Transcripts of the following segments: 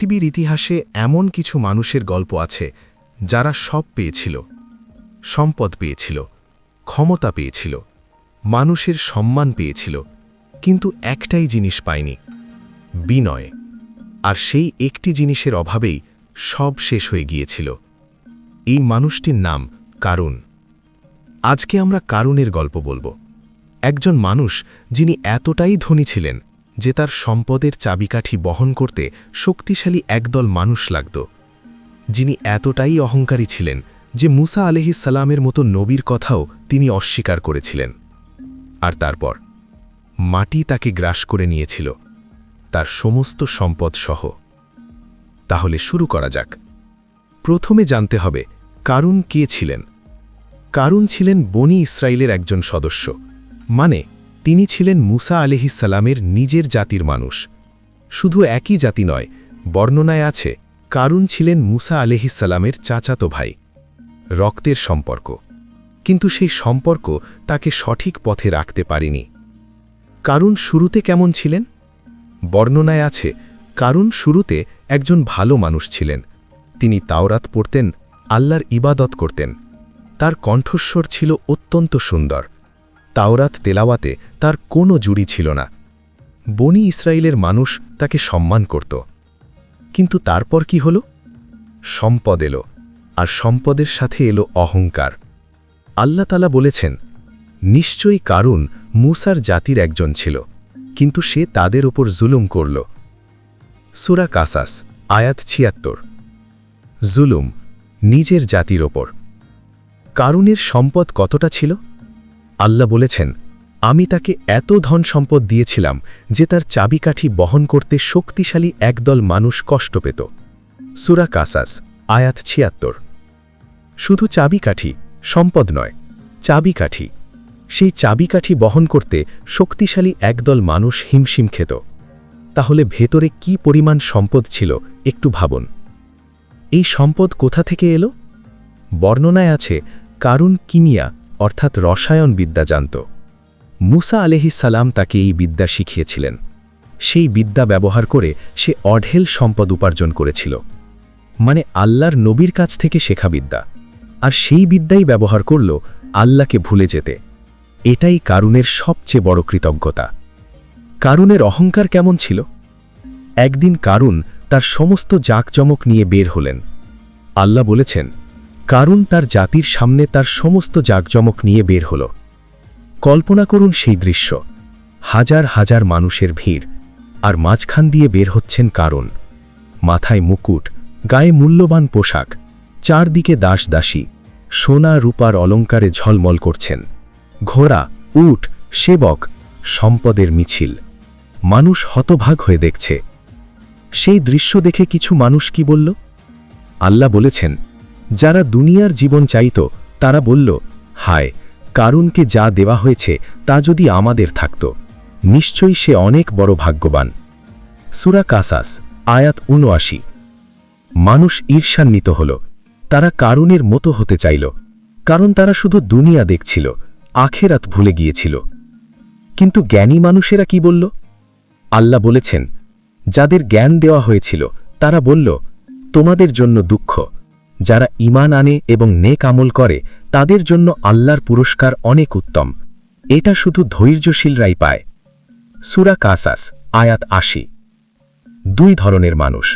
পৃথিবীর ইতিহাসে এমন কিছু মানুষের গল্প আছে যারা সব পেয়েছিল, সম্পদ পেয়েছিল, ক্ষমতা পেয়েছিল, মানুষের সম্মান পেয়েছিল, কিন্তু একটাই জিনিস পায়নি, বিনয়। আর সেই একটি জিনিসের অভাবেই সব শেষ হয়ে গিয়েছিল। এই মানুষটির নাম কারুন। আজকে আমরা কারুনের গল্প বলবো। একজন মানুষ যিনি এতটাই ধনী ছিলেন যে তার সম্পদের চাবিকাঠি বহন করতে শক্তিশালী একদল মানুষ লাগত, যিনি এতটাই অহংকারী ছিলেন যে মুসা আলাইহিস সালামের মতো নবীর কথাও তিনি অস্বীকার করেছিলেন। আর তারপর মাটি তাকে গ্রাস করে নিয়েছিল, তার সমস্ত সম্পদ সহ। তাহলে শুরু করা যাক। প্রথমে জানতে হবে কারুন কে ছিলেন। কারুন ছিলেন বনি ইসরায়েলের একজন সদস্য, মানে তিনি ছিলেন মুসা আলাইহিস সালামের নিজের জাতির মানুষ। শুধু একই জাতি নয়, বর্ণনায় আছে কারুন ছিলেন মুসা আলাইহিস সালামের চাচাতো ভাই, রক্তের সম্পর্ক। কিন্তু সেই সম্পর্ক তাকে সঠিক পথে রাখতে পারেনি। কারুন শুরুতে কেমন ছিলেন? বর্ণনায় আছে কারুন শুরুতে একজন ভালো মানুষ ছিলেন। তিনি তাওরাত পড়তেন, আল্লাহর ইবাদত করতেন। তার কণ্ঠস্বর ছিল অত্যন্ত সুন্দর। তাওরাত তেলাওয়াতে তার কোনো জুড়ি ছিল না। বনি ইসরায়েলের মানুষ তাকে সম্মান করত। কিন্তু তারপর কি হল? সম্পদ এলো, আর সম্পদের সাথে এলো অহংকার। আল্লাহ তাআলা বলেছেন, নিশ্চয়ই কারুন মুসার জাতির একজন ছিল, কিন্তু সে তাদের ওপর জুলুম করল। সূরা কাসাস আয়াত ৭৬। জুলুম, নিজের জাতির ওপর। কারুনের সম্পদ কতটা ছিল? আল্লাহ বলেছেন, আমি তাকে এত ধন সম্পদ দিয়েছিলাম যে তার চাবিকাঠি বহন করতে শক্তিশালী একদল মানুষ কষ্ট পেত। সূরা কাসাস আয়াত ৭৬। শুধু চাবিকাঠি, সম্পদ নয়, চাবিকাঠি। সেই চাবিকাঠি বহন করতে শক্তিশালী একদল মানুষ হিমশিম খেত। তাহলে ভেতরে কি পরিমাণ সম্পদ ছিল একটু ভাবুন। এই সম্পদ কোথা থেকে এলো? বর্ণনায় আছে কারুন কিমিয়া অর্থাৎ রসায়ন বিদ্যা জানত। মুসা আলাইহিস সালাম তাকে এই বিদ্যা শিখিয়েছিলেন। সেই বিদ্যা ব্যবহার করে সে অঢেল সম্পদ উপার্জন করেছিল। মানে আল্লাহর নবীর কাছ থেকে শেখা বিদ্যা, আর সেই বিদ্যাই ব্যবহার করল আল্লাহকে ভুলে যেতে। এটাই কারুনের সবচেয়ে বড় কৃতজ্ঞতা। কারুনের অহংকার কেমন ছিল? একদিন কারুন তার সমস্ত জাঁকজমক নিয়ে বের হলেন। আল্লাহ বলেছেন, কারুন তার জাতির সামনে তার সমস্ত জাঁকজমক নিয়ে বের হল। কল্পনা করুন সেই দৃশ্য, হাজার হাজার মানুষের ভিড়, আর মাঝখান দিয়ে বের হচ্ছেন কারুন। মাথায় মুকুট, গায়ে মূল্যবান পোশাক, চারদিকে দাস দাসী, সোনা রূপার অলঙ্কারে ঝলমল করছেন। ঘোড়া, উট, সেবক, সম্পদের মিছিল। মানুষ হতভাগ হয়ে দেখছে। সেই দৃশ্য দেখে কিছু মানুষ কি বলল? আল্লাহ বলেছেন, যারা দুনিয়ার জীবন চাইত তারা বলল, হায়, কারুনকে যা দেওয়া হয়েছে তা যদি আমাদের থাকত, নিশ্চয়ই সে অনেক বড় ভাগ্যবান। সূরা কাসাস আয়াত ৭৯। মানুষ ঈর্ষান্বিত হল। তারা কারুনের মতো হতে চাইল, কারণ তারা শুধু দুনিয়া দেখছিল, আখেরাত ভুলে গিয়েছিল। কিন্তু জ্ঞানী মানুষেরা কি বলল? আল্লাহ বলেছেন, যাদের জ্ঞান দেওয়া হয়েছিল তারা বলল, তোমাদের জন্য দুঃখ। যারা ঈমান আনে এবং নেক আমল করে তাদের জন্য আল্লাহর পুরস্কার অনেক উত্তম। এটা শুধু ধৈর্যশীলরাই পায়। সূরা কাসাস আয়াত ৮০। দুই ধরনের মানুষ,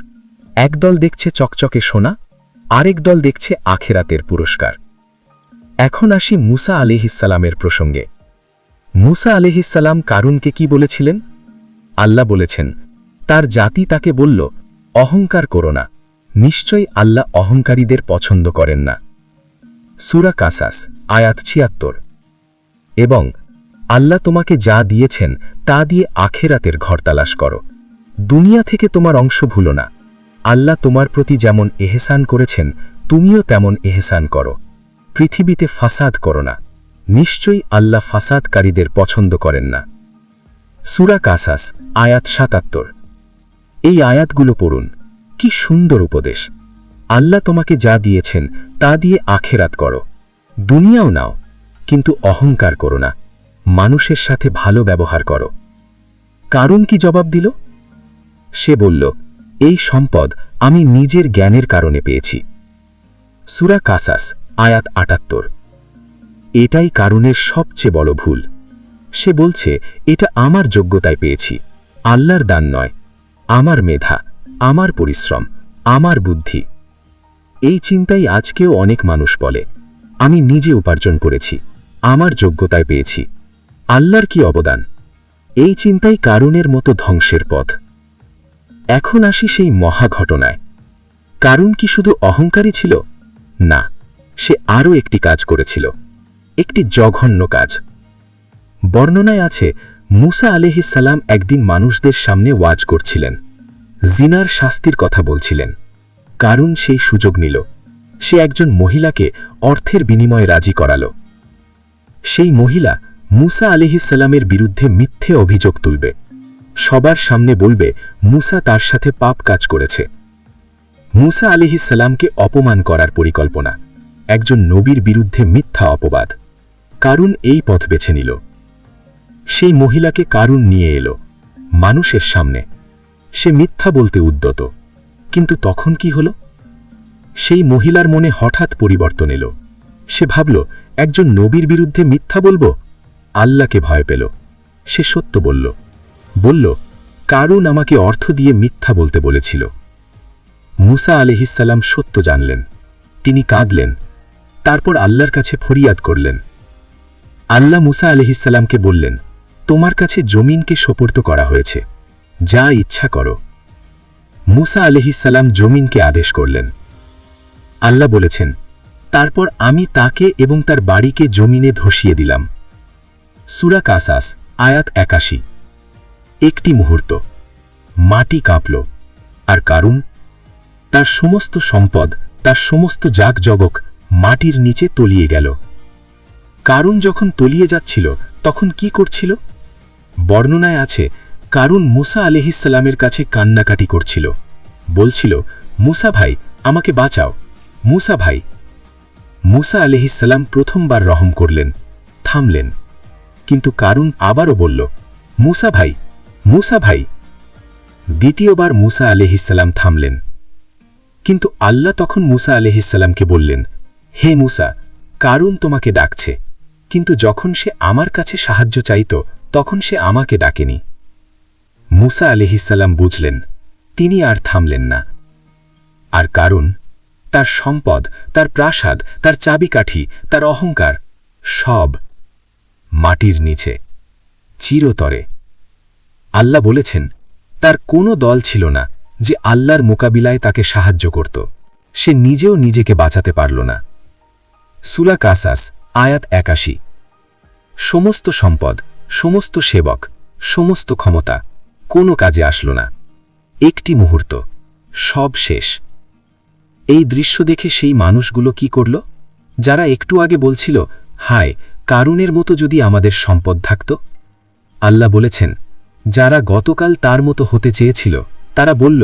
একদল দেখছে চকচকে সোনা, আরেক দল দেখছে আখেরাতের পুরস্কার। এখন আসি মুসা আলাইহিস সালামের প্রসঙ্গে। মুসা আলাইহিস সালাম কারুনকে কি বলেছিলেন? আল্লাহ বলেছেন, তার জাতি তাকে বলল, অহংকার করো না, নিশ্চয়ই আল্লাহ অহংকারীদের পছন্দ করেন না। সূরা কাসাস আয়াত ৭৬। এবং আল্লাহ তোমাকে যা দিয়েছেন তা দিয়ে আখেরাতের ঘর তালাশ করো, দুনিয়া থেকে তোমার অংশ ভুলো না। আল্লাহ তোমার প্রতি যেমন এহসান করেছেন তুমিও তেমন এহসান করো। পৃথিবীতে ফাসাদ করো না, নিশ্চয়ই আল্লাহ ফাসাদকারীদের পছন্দ করেন না। সূরা কাসাস আয়াত ৭৭। এই আয়াতগুলো পড়ুন, কি সুন্দর উপদেশ। আল্লাহ তোমাকে যা দিয়েছেন তা দিয়ে আখেরাত করো, দুনিয়াও নাও, কিন্তু অহংকার করো না, মানুষের সাথে ভালো ব্যবহার করো। কারুন কি জবাব দিল? সে বলল, এই সম্পদ আমি নিজের জ্ঞানের কারণে পেয়েছি। সূরা কাসাস আয়াত ৭৮। এটাই কারুনের সবচেয়ে বড় ভুল। সে বলছে এটা আমার যোগ্যতায় পেয়েছি, আল্লাহর দান নয়, আমার মেধা, আমার পরিশ্রম, আমার বুদ্ধি। এই চিন্তাই আজকেও অনেক মানুষ বলে, আমি নিজে উপার্জন করেছি, আমার যোগ্যতায় পেয়েছি, আল্লাহর কি অবদান। এই চিন্তাই কারুনের মতো ধ্বংসের পথ। এখন আসি সেই মহা ঘটনায়। কারুন কি শুধু অহংকারী ছিল? না, সে আরও একটি কাজ করেছিল, একটি জঘন্য কাজ। বর্ণনায় আছে, মুসা আলাইহিস সালাম একদিন মানুষদের সামনে ওয়াজ করছিলেন, জিনার শাস্তির কথা বলছিলেন। কারুন সেই সুযোগ নিল। সে একজন মহিলাকে অর্থের বিনিময়ে রাজি করালো। সেই মহিলা মুসা আলাইহিস সালামের বিরুদ্ধে মিথ্যে অভিযোগ তুলবে, সবার সামনে বলবে মুসা তার সাথে পাপ কাজ করেছে। মুসা আলাইহিস সালামকে অপমান করার পরিকল্পনা, একজন নবীর বিরুদ্ধে মিথ্যা অপবাদ। কারুন এই পথ বেছে নিল। সেই মহিলাকে কারুন নিয়ে এলো মানুষের সামনে। সে মিথ্যা বলতে উদ্যত, কিন্তু তখন কি হলো? সেই মহিলার মনে হঠাৎ পরিবর্তন এলো। সে ভাবল, একজন নবীর বিরুদ্ধে মিথ্যা বলবো? আল্লাহকে ভয় পেল। সে সত্য বলল, কারুন আমাকে অর্থ দিয়ে মিথ্যা বলতে বলেছিল। মুসা আলাইহিস সালাম সত্য জানলেন। তিনি কাঁদলেন, তারপর আল্লাহর কাছে ফরিয়াদ করলেন। আল্লাহ মুসা আলাইহিস সালামকে বললেন, তোমার কাছে জমিনকে সোপর্দ করা হয়েছে, যা ইচ্ছা করো। মুসা আলাইহিস সালাম জমিনকে আদেশ করলেন। আল্লাহ বলেছেন, তারপর আমি তাকে এবং তার বাড়িকে জমিনে ধসিয়ে দিলাম। সূরা কাসাস আয়াত ৮১। একটি মুহূর্ত, মাটি কাঁপল, আর কারুন, তার সমস্ত সম্পদ, তার সমস্ত জাকজগক মাটির নিচে তলিয়ে গেল। কারুন যখন তলিয়ে যাচ্ছিল তখন কি করছিল? বর্ণনায় আছে, কারুন মুসা আলাইহিস সালামের কাছে কান্নাকাটি করছিল, বলছিল, মুসা ভাই, আমাকে বাঁচাও, মুসা ভাই। মুসা আলাইহিস সালাম প্রথমবার রহম করলেন, থামলেন, কিন্তু কারুন আবারও বলল, মুসা ভাই, মুসা ভাই। দ্বিতীয়বার মুসা আলাইহিস সালাম থামলেন, কিন্তু আল্লাহ তখন মুসা আলাইহিস সালামকে বললেন, হে মুসা, কারুন তোমাকে ডাকছে, কিন্তু যখন সে আমার কাছে সাহায্য চাইত তখন সে আমাকে ডাকেনি। মুসা আলাইহিস সালাম বুঝলেন, তিনি আর থামলেন না। আর কারুন, তার সম্পদ, তার প্রাসাদ, তার চাবিকাঠি, তার অহংকার, সব মাটির নিচে, চিরতরে। আল্লাহ বলেছেন, তার কোনো দল ছিল না যে আল্লাহর মোকাবিলায় তাকে সাহায্য করত। সে নিজেও নিজেকে বাঁচাতে পারল না। সূরা কাসাস আয়াত ৮১। সমস্ত সম্পদ, সমস্ত সেবক, সমস্ত ক্ষমতা কোনো কাজে আসল না। একটি মুহূর্ত, সব শেষ। এই দৃশ্য দেখে সেই মানুষগুলো কি করল? যারা একটু আগে বলছিল, হায়, কারুনের মতো যদি আমাদের সম্পদ থাকত। আল্লাহ বলেছেন, যারা গতকাল তার মতো হতে চেয়েছিল তারা বলল,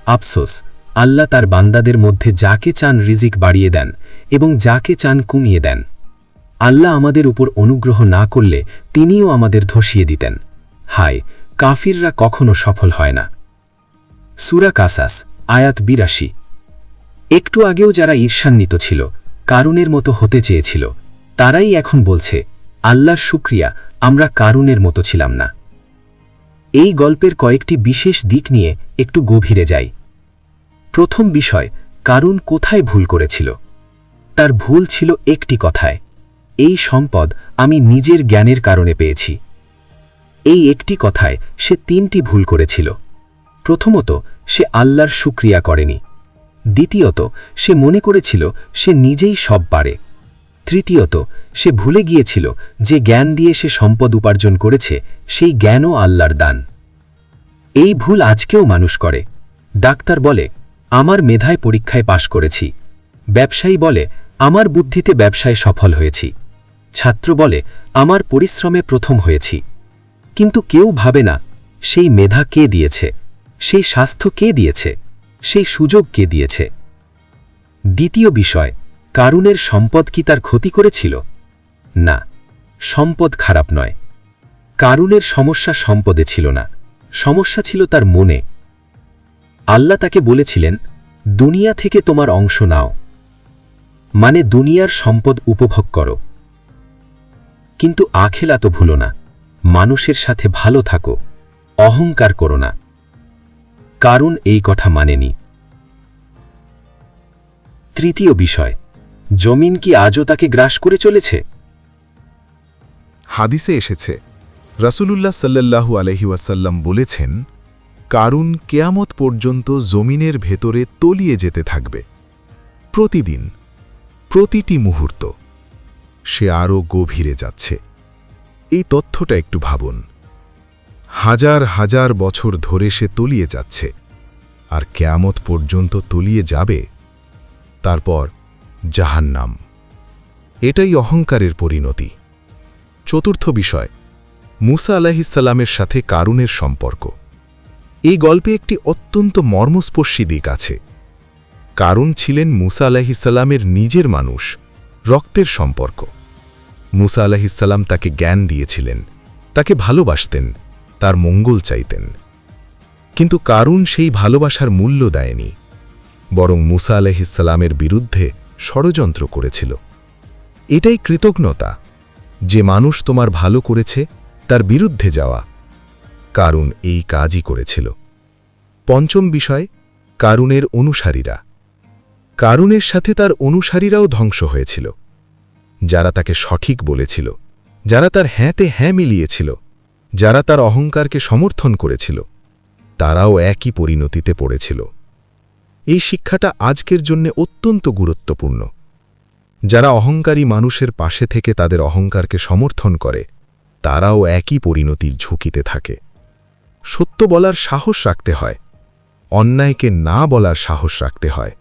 আফসোস, আল্লাহ তার বান্দাদের মধ্যে যাকে চান রিজিক বাড়িয়ে দেন এবং যাকে চান কমিয়ে দেন। আল্লাহ আমাদের উপর অনুগ্রহ না করলে তিনিও আমাদের ধসিয়ে দিতেন। হায়, কাফিররা কখনো সফল হয় না। সূরা কাসাস আয়াত ৮২। একটু আগেও যারা ঈর্ষান্বিত ছিল, কারুনের মতো হতে চেয়েছিল, তারাই এখন বলছে, আল্লাহর শুকরিয়া, আমরা কারুনের মতো ছিলাম না। এই গল্পের কয়েকটি বিশেষ দিক নিয়ে একটু গভীরে যাই। প্রথম বিষয়, কারুন কোথায় ভুল করেছিল? তার ভুল ছিল একটি কথায়, এই সম্পদ আমি নিজের জ্ঞানের কারণে পেয়েছি। এই একটি কথায় সে তিনটি ভুল করেছিল। প্রথমত, সে আল্লাহর শুকরিয়া করেনি। দ্বিতীয়ত, সে মনে করেছিল সে নিজেই সব পারে। তৃতীয়ত, সে ভুলে গিয়েছিল যে জ্ঞান দিয়ে সে সম্পদ উপার্জন করেছে সেই জ্ঞানও আল্লাহর দান। এই ভুল আজকেও মানুষ করে। ডাক্তার বলে, আমার মেধায় পরীক্ষায় পাশ করেছি। ব্যবসায়ী বলে, আমার বুদ্ধিতে ব্যবসায় সফল হয়েছি। ছাত্র বলে, আমার পরিশ্রমে প্রথম হয়েছি। কিন্তু কেউ ভাবে না, সেই মেধা কে দিয়েছে, সেই স্বাস্থ্য কে দিয়েছে, সেই সুযোগ কে দিয়েছে। দ্বিতীয় বিষয়, কারুনের সম্পদ কি তার ক্ষতি করেছিল? না, সম্পদ খারাপ নয়। কারুনের সমস্যা সম্পদে ছিল না, সমস্যা ছিল তার মনে। আল্লাহ তাকে বলেছিলেন, দুনিয়া থেকে তোমার অংশ নাও, মানে দুনিয়ার সম্পদ উপভোগ করো, কিন্তু আখিরাত ভুলো না, মানুষের সাথে ভালো থাকো, অহংকার করো না। কারুন এই কথা মানেনি। তৃতীয় বিষয়, জমিন কি আজও তাকে গ্রাস করে চলেছে? হাদিসে এসেছে, রাসূলুল্লাহ সাল্লাল্লাহু আলাইহি ওয়াসাল্লাম বলেছেন, কারুন কেয়ামত পর্যন্ত জমিনের ভেতরে তলিয়ে যেতে থাকবে। প্রতিদিন, প্রতিটি মুহূর্ত সে আরও গভীরে যাচ্ছে। এই তথ্যটা একটু ভাবুন। হাজার হাজার বছর ধরে সে তলিয়ে যাচ্ছে, আর কেয়ামত পর্যন্ত তলিয়ে যাবে। তারপর জাহান্নাম। এটাই অহংকারের পরিণতি। চতুর্থ বিষয়, মুসা আলাইহিসসালামের সাথে কারুনের সম্পর্ক। এই গল্পে একটি অত্যন্ত মর্মস্পর্শী দিক আছে। কারুন ছিলেন মুসা আলাইহিসসালামের নিজের মানুষ, রক্তের সম্পর্ক। মুসা আলাইহিসসালাম তাকে জ্ঞান দিয়েছিলেন, তাকে ভালোবাসতেন, তার মঙ্গল চাইতেন। কিন্তু কারুন সেই ভালোবাসার মূল্য দেয়নি, বরং মুসা আলাইহিসসালামের বিরুদ্ধে ষড়যন্ত্র করেছিল। এটাই কৃতজ্ঞতা, যে মানুষ তোমার ভালো করেছে তার বিরুদ্ধে যাওয়া। কারুন এই কাজই করেছিল। পঞ্চম বিষয়, কারুনের অনুসারীরা। কারুনের সাথে তার অনুসারীরাও ধ্বংস হয়েছিল। যারা তাকে সঠিক বলেছিল, যারা তার হ্যাঁতে হ্যাঁ মিলিয়েছিল, যারা তার অহংকারকে সমর্থন করেছিল, তারাও একই পরিণতিতে পড়েছিল। এই শিক্ষাটা আজকের জন্য অত্যন্ত গুরুত্বপূর্ণ। যারা অহংকারী মানুষের পাশে থেকে তাদের অহংকারকে সমর্থন করে, তারাও একই পরিণতির ঝুঁকিতে থাকে। সত্য বলার সাহস রাখতে হয়, অন্যায়কে না বলার সাহস রাখতে হয়।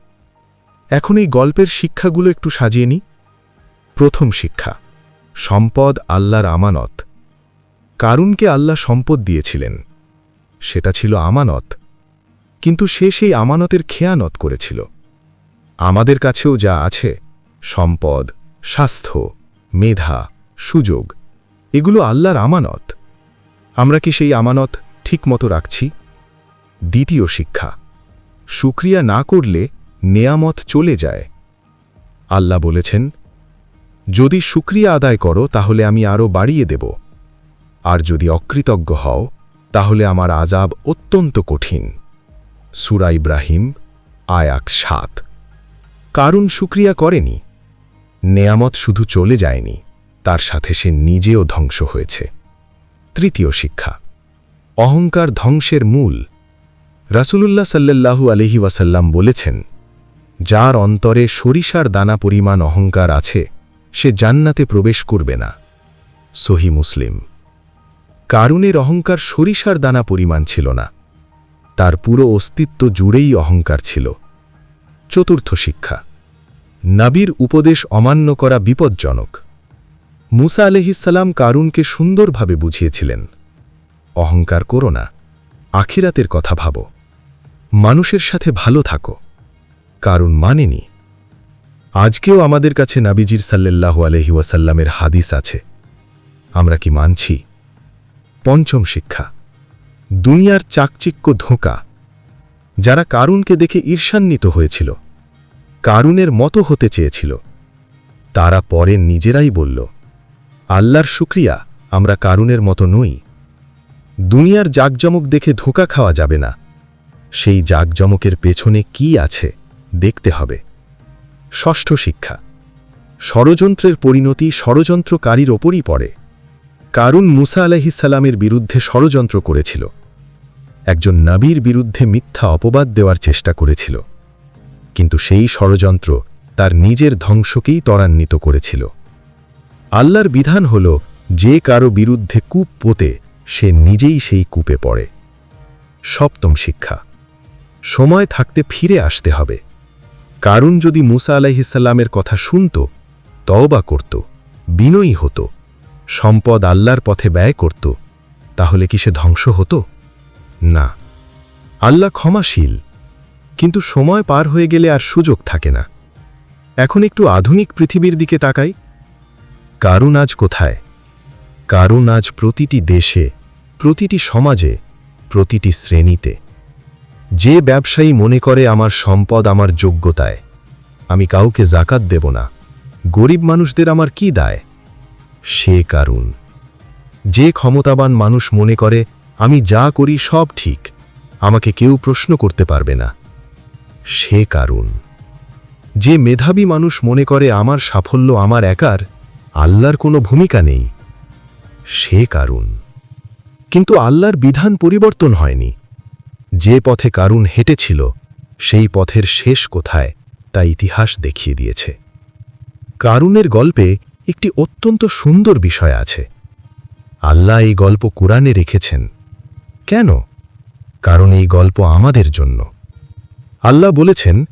এখন এই গল্পের শিক্ষাগুলো একটু সাজিয়ে নিই। প্রথম শিক্ষা, সম্পদ আল্লাহর আমানত। কারুনকে আল্লাহ সম্পদ দিয়েছিলেন, সেটা ছিল আমানত, কিন্তু সে সেই আমানতের খেয়ানত করেছিল। আমাদের কাছেও যা আছে, সম্পদ, স্বাস্থ্য, মেধা, সুযোগ, এগুলো আল্লাহর আমানত। আমরা কি সেই আমানত ঠিকমতো রাখছি? দ্বিতীয় শিক্ষা, শুকরিয়া না করলে নেয়ামত চলে যায়। আল্লাহ বলেছেন, যদি শুকরিয়া আদায় করো তাহলে আমি আরও বাড়িয়ে দেব, আর যদি অকৃতজ্ঞ হও তাহলে আমার আযাব অত্যন্ত কঠিন। সূরা ইব্রাহিম আয়াত ৭। কারুন শুকরিয়া করেনি, নেয়ামত শুধু চলে যায়নি, তার সাথে সে নিজেও ধ্বংস হয়েছে। তৃতীয় শিক্ষা, অহংকার ধ্বংসের মূল। রাসূলুল্লাহ সাল্লাল্লাহু আলাইহি ওয়াসাল্লাম বলেছেন, যার অন্তরে সরিষার দানা পরিমাণ অহংকার আছে, সে জান্নাতে প্রবেশ করবে না। সহিহ মুসলিম। কারুনের অহংকার সরিষার দানা পরিমাণ ছিল না, তার পুরো অস্তিত্ব জুড়েই অহংকার ছিল। চতুর্থ শিক্ষা, নবীর উপদেশ অমান্য করা বিপজ্জনক। মুসা আলাইহিসসালাম কারুনকে সুন্দরভাবে বুঝিয়েছিলেন, অহংকার করো না, আখিরাতের কথা ভাবো, মানুষের সাথে ভালো থাকো। কারুন মানেনি। আজকেও আমাদের কাছে নবীজির সাল্লাল্লাহু আলাইহি ওয়াসাল্লামের হাদিস আছে, আমরা কি মানছি? পঞ্চম শিক্ষা, দুনিয়ার চাকচিক্য ধোঁকা। যারা কারুনকে দেখে ঈর্ষান্বিত হয়েছিল, কারুনের মতো হতে চেয়েছিল, তারা পরে নিজেরাই বলল, আল্লাহর শুকরিয়া, আমরা কারুনের মতো নই। দুনিয়ার জাকজমক দেখে ধোঁকা খাওয়া যাবে না, সেই জাকজমকের পেছনে কি আছে দেখতে হবে। ষষ্ঠ শিক্ষা, ষড়যন্ত্রের পরিণতি ষড়যন্ত্রকারীর ওপরই পড়ে। কারুন মুসা আলাইহিসসালামের বিরুদ্ধে ষড়যন্ত্র করেছিল, একজন নবীর বিরুদ্ধে মিথ্যা অপবাদ দেওয়ার চেষ্টা করেছিল, কিন্তু সেই ষড়যন্ত্র তার নিজের ধ্বংসকেই ত্বরান্বিত করেছিল। আল্লাহর বিধান হল, যে কারো বিরুদ্ধে কূপ পোতে সে নিজেই সেই কূপে পড়ে। সপ্তম শিক্ষা, সময় থাকতে ফিরে আসতে হবে। কারুন যদি মুসা আলাইহিসসালামের কথা শুনত, তওবা করত, বিনয়ী হতো, সম্পদ আল্লাহর পথে ব্যয় করত, তাহলে কি সে ধ্বংস হতো? না। আল্লাহ ক্ষমাশীল, কিন্তু সময় পার হয়ে গেলে আর সুযোগ থাকে না। এখন একটু আধুনিক পৃথিবীর দিকে তাকাই। কারুন আজ কোথায়? কারুন আজ প্রতিটি দেশে, প্রতিটি সমাজে, প্রতিটি শ্রেণীতে। যে ব্যবসায়ী মনে করে আমার সম্পদ আমার যোগ্যতায়, আমি কাউকে জাকাত দেব না, গরিব মানুষদের আমার কি দায়, সে কারুন। যে ক্ষমতাবান মানুষ মনে করে আমি যা করি সব ঠিক, আমাকে কেউ প্রশ্ন করতে পারবে না, সে কারুন। যে মেধাবী মানুষ মনে করে আমার সাফল্য আমার একার, আল্লাহর কোনো ভূমিকা নেই, সে কারুন। কিন্তু আল্লাহর বিধান পরিবর্তন হয়নি। যে পথে কারুন হেঁটেছিল সেই পথের শেষ কোথায় তা ইতিহাস দেখিয়ে দিয়েছে। কারুনের গল্পে একটি অত্যন্ত সুন্দর বিষয় আছে। আল্লাহ এই গল্প কুরআনে রেখেছেন। কেন? কারণ এই গল্প আমাদের জন্য। আল্লাহ বলেছেন,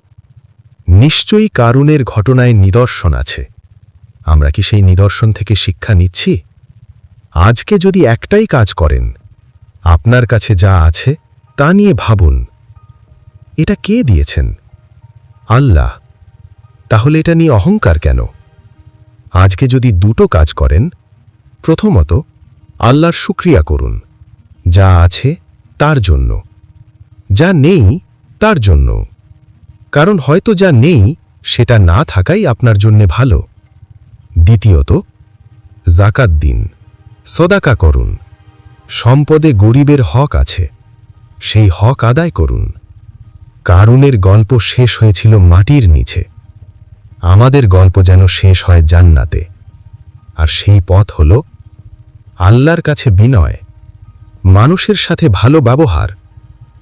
নিশ্চয়ই কারুনের ঘটনায় নিদর্শন আছে। আমরা কি সেই নিদর্শন থেকে শিক্ষা নিচ্ছি? আজকে যদি একটাই কাজ করেন, আপনার কাছে যা আছে তা নিয়ে ভাবুন, এটা কে দিয়েছেন? আল্লাহ। তাহলে এটা নিয়ে অহংকার কেন? আজকে যদি দুটো কাজ করেন, প্রথমত আল্লাহর শুকরিয়া করুন, যা আছে তার জন্য, যা নেই তার জন্য, কারণ হয়তো যা নেই সেটা না থাকাই আপনার জন্য ভালো। দ্বিতীয়ত জাকাত দিন, সদাকা করুন। সম্পদে গরিবের হক আছে, সেই হক আদায় করুন। কারুনের গল্প শেষ হয়েছিল মাটির নিচে, আমাদের গল্প যেন শেষ হয় জান্নাতে। আর সেই পথ হল আল্লাহর কাছে বিনয়, মানুষের সাথে ভালো ব্যবহার,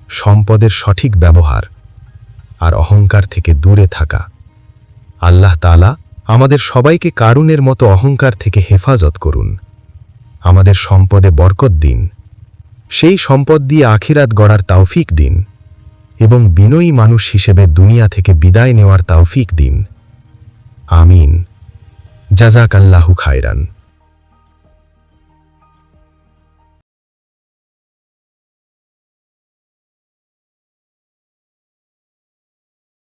সম্পদের সঠিক ব্যবহার, আর অহংকার থেকে দূরে থাকা। আল্লাহ তাআলা আমাদের সবাইকে কারুনের মতো অহংকার থেকে হেফাজত করুন। আমাদের সম্পদে বরকত দিন, সেই সম্পদ দিয়ে আখিরাত গড়ার তৌফিক দিন, এবং বিনয়ী মানুষ হিসেবে দুনিয়া থেকে বিদায় নেওয়ার তৌফিক দিন। আমিন। জাযাকাল্লাহু খায়রান।